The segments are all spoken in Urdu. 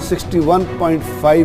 61.5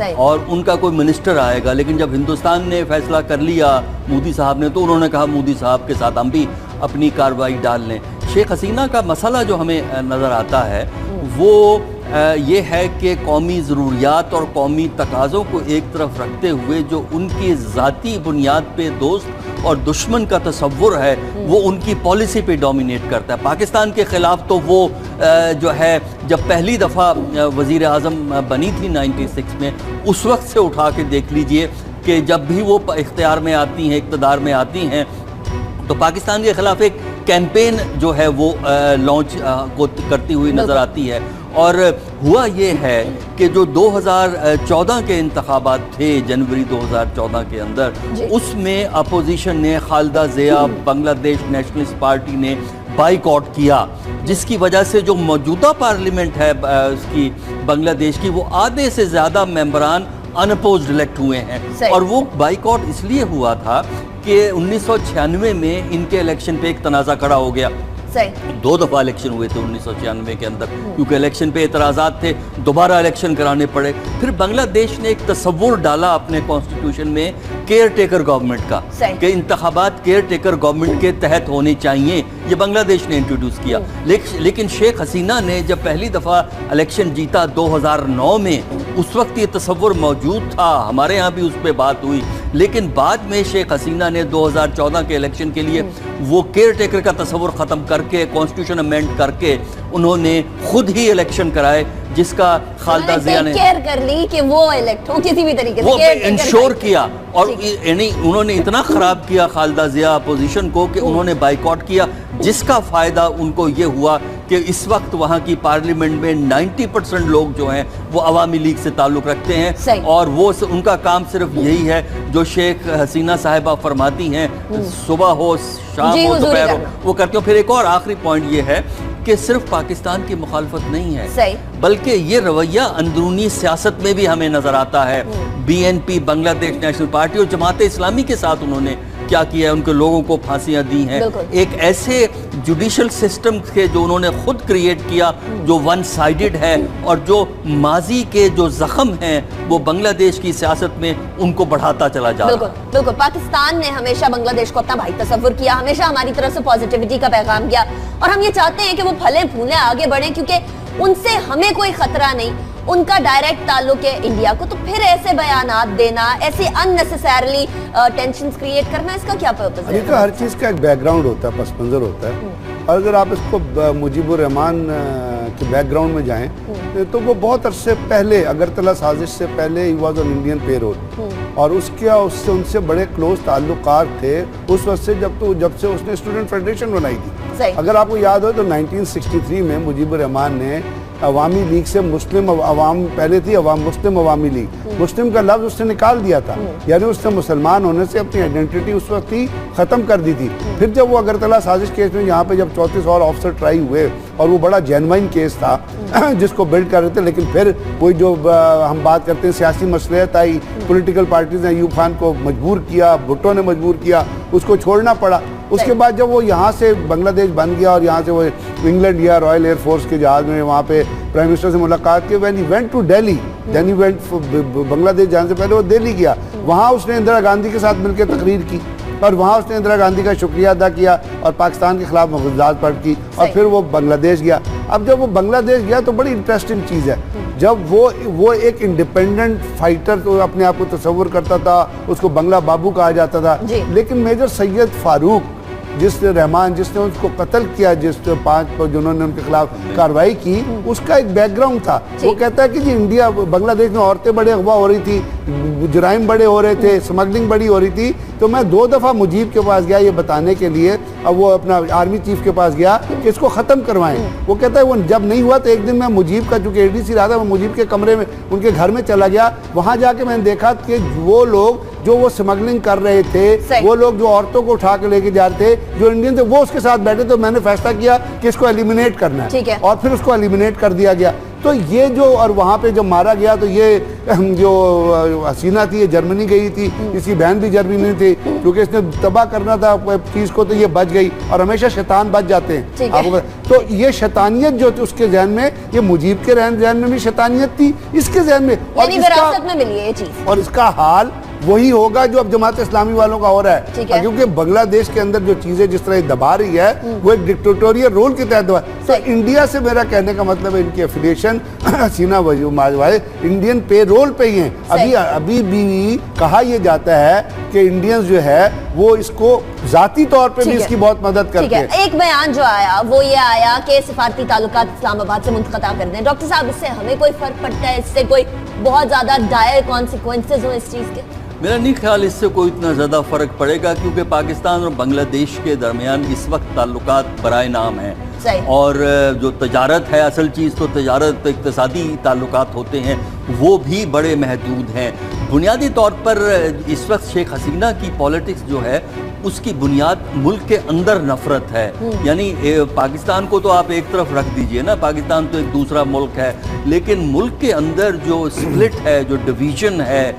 اور ان کا کوئی منسٹر آئے گا، لیکن جب ہندوستان نے فیصلہ کر لیا مودی صاحب نے، تو انہوں نے کہا مودی صاحب کے ساتھ ہم بھی اپنی کارروائی ڈال لیں۔ شیخ حسینہ کا مسئلہ جو ہمیں نظر آتا ہے وہ یہ ہے کہ قومی ضروریات اور قومی تقاضوں کو ایک طرف رکھتے ہوئے جو ان کی ذاتی بنیاد پہ دوست اور دشمن کا تصور ہے وہ ان کی پالیسی پہ ڈومینیٹ کرتا ہے۔ پاکستان کے خلاف تو وہ جو ہے جب پہلی دفعہ وزیر اعظم بنی تھی 96 میں، اس وقت سے اٹھا کے دیکھ لیجئے کہ جب بھی وہ اختیار میں آتی ہیں، اقتدار میں آتی ہیں، تو پاکستان کے خلاف ایک کیمپین جو ہے وہ لانچ کرتی ہوئی نظر آتی ہے۔ اور ہوا یہ ہے کہ جو 2014 کے انتخابات تھے، جنوری 2014 کے اندر، اس میں اپوزیشن نے خالدہ ضیاء بنگلہ دیش نیشنلسٹ پارٹی نے بائیکاٹ کیا، جس کی وجہ سے جو موجودہ پارلیمنٹ ہے اس کی بنگلہ دیش کی، وہ آدھے سے زیادہ ممبران ان اپوزڈ الیکٹ ہوئے ہیں۔ اور وہ بائیکاٹ اس لیے ہوا تھا کہ 1996 میں ان کے الیکشن پہ ایک تنازع کھڑا ہو گیا۔ 2 دفعہ الیکشن ہوئے تھے 1996 کے اندر، کیونکہ الیکشن پہ اعتراضات تھے، دوبارہ الیکشن کرانے پڑے۔ پھر بنگلہ دیش نے ایک تصور ڈالا اپنے کانسٹیٹیوشن میں کیئر ٹیکر گورنمنٹ کا، کہ انتخابات کیئر ٹیکر گورنمنٹ کے تحت ہونے چاہیے، یہ بنگلہ دیش نے انٹروڈیوس کیا۔ لیکن شیخ حسینہ نے جب پہلی دفعہ الیکشن جیتا 2009 میں، اس وقت یہ تصور موجود تھا، ہمارے ہاں بھی اس پہ بات ہوئی، لیکن بعد میں شیخ حسینہ نے 2014 کے الیکشن کے لیے وہ کیئر ٹیکر کا تصور ختم کر کے، کانسٹیٹیوشن امینڈ کر کے انہوں نے خود ہی الیکشن کرائے، جس کا خالدہ ضیاء نے کیئر کر لی کہ وہ الیکٹ ہو کسی بھی طریقے سے، وہ انشور کیا۔ اور یعنی انہوں نے اتنا خراب کیا خالدہ ضیاء اپوزیشن کو کہ انہوں نے بائیکاٹ کیا، جس کا فائدہ ان کو یہ ہوا کہ اس وقت وہاں کی پارلیمنٹ میں 90% لوگ جو ہیں وہ عوامی لیگ سے تعلق رکھتے ہیں، اور وہ ان کا کام صرف یہی ہے جو شیخ حسینہ صاحبہ فرماتی ہیں، صبح ہو شام ہو دوپہر ہو وہ کرتے ہیں۔ پھر ایک اور آخری پوائنٹ یہ ہے کہ صرف پاکستان کی مخالفت نہیں ہے، بلکہ یہ رویہ اندرونی سیاست میں بھی ہمیں نظر آتا ہے۔ بی این پی بنگلہ دیش نیشنل پارٹی اور جماعت اسلامی کے ساتھ انہوں نے کیا کیا ہے، ان کے لوگوں کو پھانسیاں دی ہیں، ایک ایسے جوڈیشل سسٹم کے جو انہوں نے خود کریٹ کیا جو ون سائیڈڈ ہے، اور جو ماضی کے جو زخم ہیں وہ بنگلہ دیش کی سیاست میں ان کو بڑھاتا چلا جا رہا ہے۔ بالکل، پاکستان نے ہمیشہ بنگلہ دیش کو اپنا بھائی تصور کیا، ہمیشہ ہماری طرف سے پازیٹیوٹی کا پیغام کیا، اور ہم یہ چاہتے ہیں کہ وہ پھلے پھولے آگے بڑھیں، کیونکہ ان سے ہمیں کوئی خطرہ نہیں، ان کا ڈائریکٹ تعلق ہے انڈیا کو، تو پھر ایسے بیانات دینا، ایسے اننیسیسریلی ٹینشنز کریٹ کرنا، اس کا کیا پرپس ہے؟ ہر چیز کا ایک بیک گراؤنڈ ہوتا ہے، پس منظر ہوتا ہے، اور اگر آپ اس کو مجیب الرحمان کے بیک گراؤنڈ میں جائیں تو وہ بہت عرصے پہلے اگرتلہ سازش سے پہلے ہی was on Indian payroll, اور ان سے بڑے کلوز تعلقات تھے اس وقت سے جب سے اس نے اسٹوڈنٹ فیڈریشن بنائی تھی۔ اگر آپ کو یاد ہو تو 1963 میں مجیب الرحمان نے عوامی لیگ سے مسلم عوام، پہلے تھی مسلم عوامی لیگ، مسلم کا لفظ اس نے نکال دیا تھا، یعنی اس نے مسلمان ہونے سے اپنی آئیڈینٹی اس وقت ہی ختم کر دی تھی۔ پھر جب وہ اگرتلہ سازش کیس میں یہاں پہ جب 34 اور آفیسر ٹرائی ہوئے، اور وہ بڑا جینوائن کیس تھا جس کو بلڈ کر رہے تھے، لیکن پھر کوئی جو ہم بات کرتے ہیں سیاسی مصلحت آئی، پولیٹیکل پارٹیز نے ایوب خان کو مجبور کیا، بھٹو نے مجبور کیا، اس کو چھوڑنا پڑا۔ اس کے بعد جب وہ یہاں سے بنگلہ دیش بن گیا، اور یہاں سے وہ انگلینڈ یا رائل ایئر فورس کے جہاز میں وہاں پہ پرائم منسٹر سے ملاقات کی، when he went to Delhi, then he went بنگلہ دیش جانے سے پہلے وہ دہلی گیا، وہاں اس نے اندرا گاندھی کے ساتھ مل کے تقریر کی، اور وہاں اس نے اندرا گاندھی کا شکریہ ادا کیا، اور پاکستان کے خلاف مفادات پرٹ کی، اور پھر وہ بنگلہ دیش گیا۔ اب جب وہ بنگلہ دیش گیا تو بڑی انٹرسٹنگ چیز ہے، جب وہ ایک انڈیپینڈنٹ فائٹر تو اپنے آپ کو تصور کرتا تھا، اس کو بنگلہ بابو کہا جاتا تھا، لیکن میجر سید فاروق جس نے اس کو قتل کیا، جس 5 جنہوں نے ان کے خلاف کارروائی کی، اس کا ایک بیک گراؤنڈ تھا۔ وہ کہتا ہے کہ جی انڈیا بنگلہ دیش میں عورتیں بڑے اغوا ہو رہی تھی، جرائم بڑے ہو رہے تھے، سمگلنگ بڑی ہو رہی تھی، تو میں 2 دفعہ مجیب کے پاس گیا یہ بتانے کے لیے، اب وہ اپنا آرمی چیف کے پاس گیا کہ اس کو ختم کروائیں۔ وہ کہتا ہے وہ جب نہیں ہوا تو ایک دن میں مجیب کا چونکہ ADC رہا تھا، میں مجیب کے کمرے میں ان کے گھر میں چلا گیا، وہاں جا کے میں نے دیکھا کہ وہ لوگ جو وہ سمگلنگ کر رہے تھے، وہ لوگ جو عورتوں کو اٹھا کے لے کے جا رہے تھے، جو انڈین تھے، وہ اس کے ساتھ بیٹھے، تو میں نے فیصلہ کیا کہ اس کو ایلیمینیٹ کرنا ہے، اور پھر اس کو ایلیمینیٹ کر دیا گیا۔ تو یہ جو اور وہاں پہ جب مارا گیا تو یہ جو حسینہ تھی یہ جرمنی گئی تھی، اس کی بہن بھی جرمنی تھی، کیونکہ اس نے تباہ کرنا تھا چیز کو تو یہ بچ گئی، اور ہمیشہ شیطان بچ جاتے ہیں آپ کو. تو یہ شیطانیت جو تھی اس کے ذہن میں، یہ مجیب کے ذہن میں بھی شیطانیت تھی، اس کے ذہن میں، اور اس کا حال وہی ہوگا جو اب جماعت اسلامی والوں کا ہو رہا ہے، کیونکہ بنگلہ دیش کے اندر جو چیزیں جس طرح دبا رہی ہے وہ ایک ڈکٹیٹوریل رول کے تحت دبا. تو انڈیا سے میرا کہنے کا مطلب ہے ان کی افیلیشن حسینہ انڈین پے رول پہ ہی ہیں. ابھی بھی کہا یہ جاتا ہے کہ انڈینز جو ہے وہ اس کو ذاتی طور پہ بھی اس کی بہت مدد کرتے ہیں. ایک بیان جو آیا وہ یہ آیا کہ سفارتی تعلقات اسلام آباد سے منقطع کر دیں. ڈاکٹر صاحب اس سے ہمیں کوئی فرق پڑتا ہے؟ اس سے کوئی بہت زیادہ ڈائر کانسیکوینسز ہوں اس چیز کے؟ میرا نہیں خیال اس سے کوئی اتنا زیادہ فرق پڑے گا، کیونکہ پاکستان اور بنگلہ دیش کے درمیان اس وقت تعلقات برائے نام ہیں، اور جو تجارت ہے، اصل چیز تو تجارت اقتصادی تعلقات ہوتے ہیں، وہ بھی بڑے محدود ہیں. بنیادی طور پر اس وقت شیخ حسینہ کی پولیٹکس جو ہے اس کی بنیاد ملک کے اندر نفرت ہے. یعنی پاکستان کو تو آپ ایک طرف رکھ دیجئے نا، پاکستان تو ایک دوسرا ملک ہے، لیکن ملک کے اندر جو سپلٹ ہے، جو ڈویژن ہے،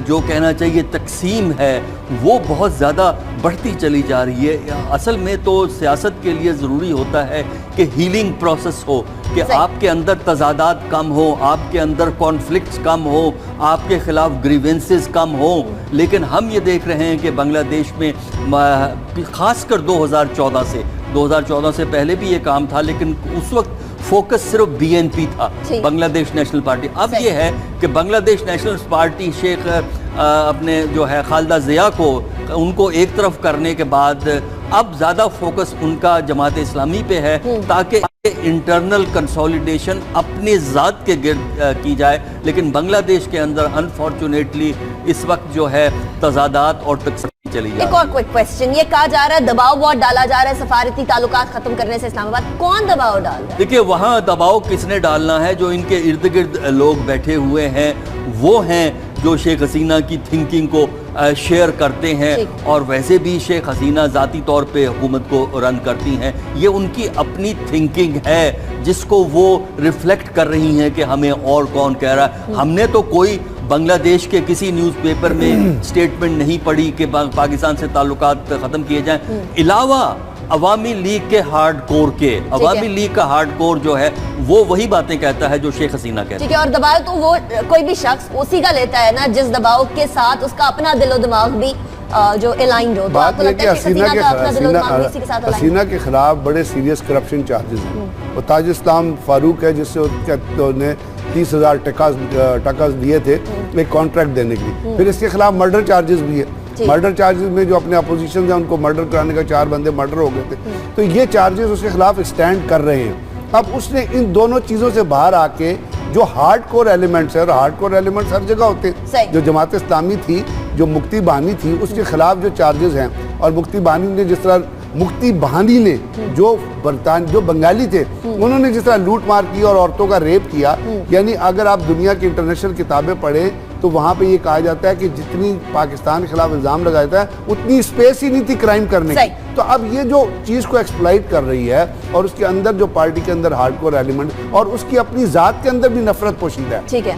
جو کہنا چاہیے تقسیم ہے، وہ بہت زیادہ بڑھتی چلی جا رہی ہے. اصل میں تو سیاست کے لیے ضروری ہوتا ہے کہ ہیلنگ پروسیس ہو، کہ آپ کے اندر تضادات کم ہو، آپ کے اندر کانفلکٹس کم ہو، آپ کے خلاف گریونسز کم ہوں. لیکن ہم یہ دیکھ رہے ہیں کہ بنگلہ دیش میں خاص کر 2014 سے پہلے بھی یہ کام تھا، لیکن اس وقت فوکس صرف بی این پی تھا، بنگلہ دیش نیشنل پارٹی. اب یہ ہے کہ بنگلہ دیش نیشنل پارٹی شیخ اپنے جو ہے خالدہ ضیاء کو ان کو ایک طرف کرنے کے بعد اب زیادہ فوکس ان کا جماعت اسلامی پہ ہے، تاکہ انٹرنل کنسولیڈیشن اپنی ذات کے گرد کی جائے. لیکن بنگلہ دیش کے اندر انفارچونیٹلی اس وقت جو ہے تضادات اور تقسیم چلی جا رہی ہے. ایک اور کوئک کوسچن، یہ کہا جا رہا ہے دباؤ بہت ڈالا جا رہا ہے سفارتی تعلقات ختم کرنے سے اسلام آباد. کون دباؤ ڈال رہا ہے؟ دیکھیے وہاں دباؤ کس نے ڈالنا ہے؟ جو ان کے ارد گرد لوگ بیٹھے ہوئے ہیں وہ ہیں جو شیخ حسینہ کی تھنکنگ کو شیئر کرتے ہیں، اور ویسے بھی شیخ حسینہ ذاتی طور پہ حکومت کو رن کرتی ہیں. یہ ان کی اپنی تھنکنگ ہے جس کو وہ ریفلیکٹ کر رہی ہیں کہ ہمیں اور کون کہہ رہا ہے. ہم نے تو کوئی بنگلہ دیش کے کسی نیوز پیپر میں سٹیٹمنٹ نہیں پڑھی کہ پاکستان سے تعلقات ختم کیے جائیں، علاوہ عوامی لیگ کے ہارڈ کور کے. عوامی لیگ کا ہارڈ کور جو ہے وہ وہی باتیں کہتا ہے جو شیخ حسینہ کہتا ہے. ٹھیک ہے، اور دباؤ تو وہ کوئی بھی شخص اسی کا لیتا ہے نا جس دباؤ کے ساتھ اس کا اپنا دل و دماغ بھی جو الائنڈ ہو. بات یہ کہ حسینہ کے خلاف بڑے سیریس کرپشن چارجز ہیں. وہ تاج اسلام فاروق ہے جس سے نے 30,000 ٹکاز دیے تھے ایک کانٹریکٹ دینے کے لیے. پھر اس کے خلاف مرڈر چارجز بھی ہے. مرڈر چارجز میں جو اپنے اپوزیشن ہیں ان کو مرڈر کرانے کا 4 بندے مرڈر ہو گئے تھے. تو یہ چارجز اس کے خلاف ایکسٹینڈ کر رہے ہیں. اب اس نے ان دونوں چیزوں سے باہر آ کے جو ہارڈ کور ایلیمنٹس ہیں، اور ہارڈ کور ایلیمنٹس ہر جگہ ہوتے ہیں، جو جماعت اسلامی تھی، جو مکتی بہانی تھی، اس کے خلاف جو چارجز ہیں، اور مکتی بہانی نے جس طرح مکتی بہانی نے جو بنگالی تھے انہوں نے جس طرح لوٹ مار کی اور عورتوں کا ریپ کیا، یعنی اگر آپ دنیا کی انٹرنیشنل کتابیں پڑھیں تو وہاں پہ یہ کہا جاتا ہے کہ جتنی پاکستان کے خلاف الزام لگایا جاتا ہے اتنی اسپیس ہی نہیں تھی کرائم کرنے کی. تو اب یہ جو چیز کو ایکسپلائٹ کر رہی ہے، اور اس کے اندر جو پارٹی کے اندر ہارڈ کور ایلیمنٹ اور اس کی اپنی ذات کے اندر بھی نفرت پوشیدہ ہے. ٹھیک ہے،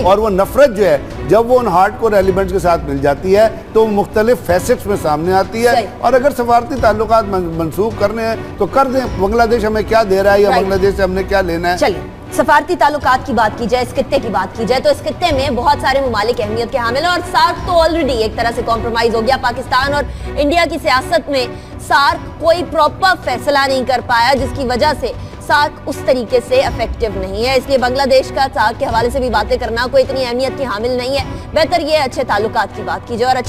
اور وہ نفرت جو ہے جب وہ ان ہارڈ کور ایلیمنٹس کے ساتھ مل جاتی ہے تو مختلف فیسٹس میں سامنے آتی ہے. اور اگر سفارتی تعلقات منسوخ کرنے ہیں تو کر دیں. بنگلہ دیش ہمیں کیا دے رہا ہے یا بنگلہ دیش سے ہم نے کیا لینا ہے؟ چلیے سفارتی تعلقات کی بات کی جائے، اس خطے کی بات کی جائے تو اس خطے میں بہت سارے ممالک اہمیت کے حامل ہیں، اور سارک تو آلریڈی ایک طرح سے کمپرومائز ہو گیا. پاکستان اور انڈیا کی سیاست میں سارک کوئی پراپر فیصلہ نہیں کر پایا، جس کی وجہ سے سارک اس طریقے سے افیکٹو نہیں ہے. اس لیے بنگلہ دیش کا سارک کے حوالے سے بھی باتیں کرنا کوئی اتنی اہمیت کی حامل نہیں ہے. بہتر یہ اچھے تعلقات کی بات کی جائے اور اچھے